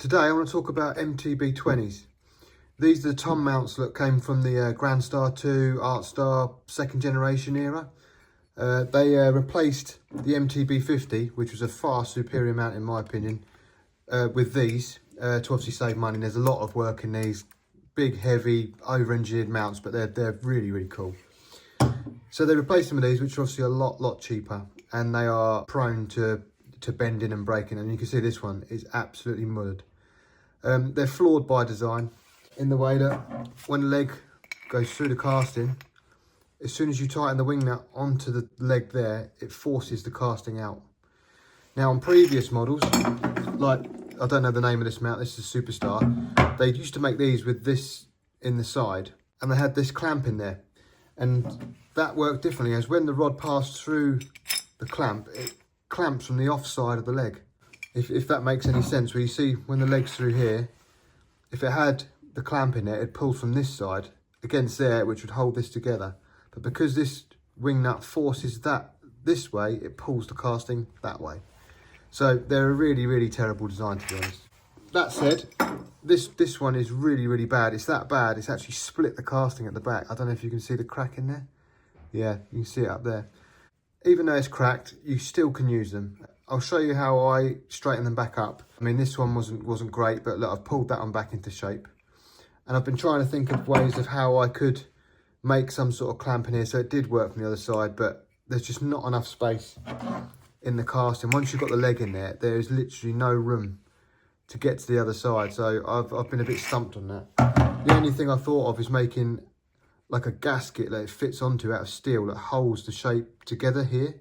Today I want to talk about MTB20s. These are the Tom mounts that came from the Grand Star 2, Art Star second generation era. They replaced the MTB20, which was a far superior mount in my opinion, with these to obviously save money. There's a lot of work in these big, heavy, over-engineered mounts, but they're really, really cool. So they replaced them with these, which are obviously a lot cheaper, and they are prone to bending and breaking. And you can see this one is absolutely muddered. They're flawed by design in the way that when the leg goes through the casting, as soon as you tighten the wing nut onto the leg there, it forces the casting out. Now on previous models, like, I don't know the name of this mount, this is Superstar, they used to make these with this in the side, and they had this clamp in there, and that worked differently, as when the rod passed through the clamp, it clamps from the off side of the leg. If that makes any sense, where you see when the leg's through here, if it had the clamp in it, it pulls from this side against there, which would hold this together. But because this wing nut forces that this way, it pulls the casting that way. So they're a really terrible design, to be honest. That said, this one is really bad. It's that bad, it's actually split the casting at the back. I don't know if you can see the crack in there. Yeah, you can see it up there. Even though it's cracked, you still can use them. I'll show you how I straighten them back up. I mean, this one wasn't great, but look, I've pulled that one back into shape. And I've been trying to think of ways of how I could make some sort of clamp in here so it did work from the other side, but there's just not enough space in the casting. Once you've got the leg in there, there is literally no room to get to the other side. So I've been a bit stumped on that. The only thing I thought of is making like a gasket that it fits onto out of steel that holds the shape together here.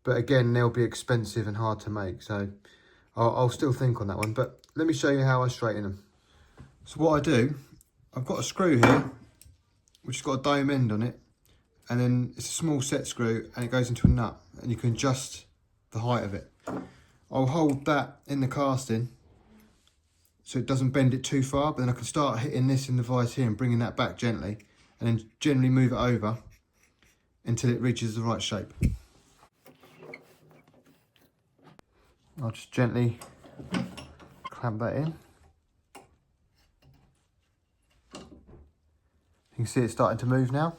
But again, they'll be expensive and hard to make, so I'll still think on that one. But let me show you how I straighten them. So what I do, I've got a screw here, which has got a dome end on it, and then it's a small set screw, and it goes into a nut, and you can adjust the height of it. I'll hold that in the casting so it doesn't bend it too far, but then I can start hitting this in the vise here and bringing that back gently, and then generally move it over until it reaches the right shape. I'll just gently clamp that in. You can see it's starting to move now.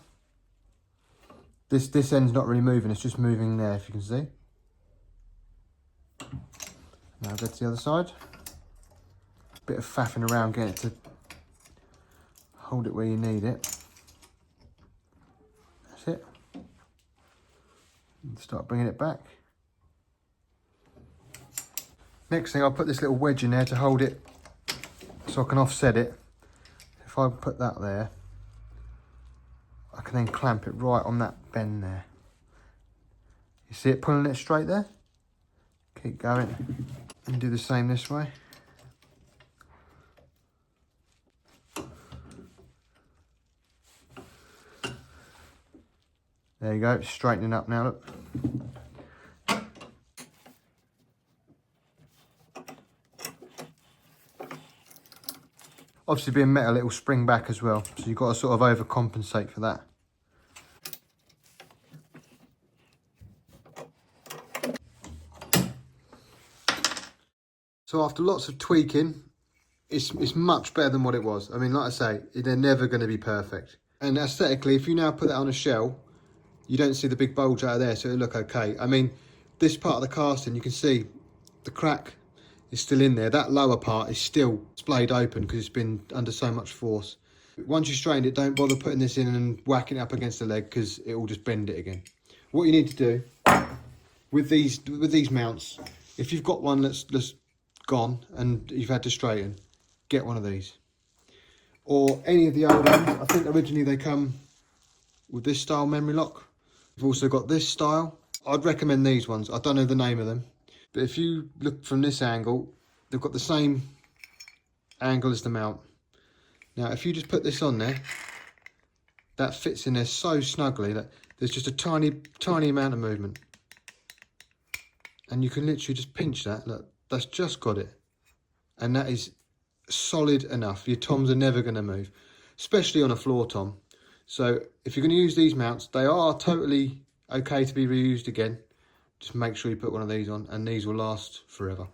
This end's not really moving, it's just moving there, if you can see. Now go to the other side. Bit of faffing around getting it to hold it where you need it. That's it. And start bringing it back. Next thing, I'll put this little wedge in there to hold it so I can offset it. If I put that there, I can then clamp it right on that bend there. You see it pulling it straight there? Keep going and do the same this way. There you go, it's straightening up now, look. Obviously being metal, it will spring back as well, so you've got to sort of overcompensate for that. So after lots of tweaking, it's much better than what it was. I mean, like I say, they're never going to be perfect. And aesthetically, if you now put that on a shell, you don't see the big bulge out of there, so it'll look okay. I mean, this part of the casting, you can see the crack is still in there. That lower part is still splayed open because it's been under so much force. Once you strained it, don't bother putting this in and whacking it up against the leg because it will just bend it again. What you need to do with these mounts, if you've got one that's gone and you've had to straighten, get one of these. Or any of the old ones. I think originally they come with this style memory lock. We've also got this style. I'd recommend these ones. I don't know the name of them. But if you look from this angle, they've got the same angle as the mount. Now, if you just put this on there, that fits in there so snugly that there's just a tiny amount of movement. And you can literally just pinch that. Look, that's just got it. And that is solid enough. Your toms are never going to move, especially on a floor tom. So if you're going to use these mounts, they are totally okay to be reused again. Just make sure you put one of these on, and these will last forever.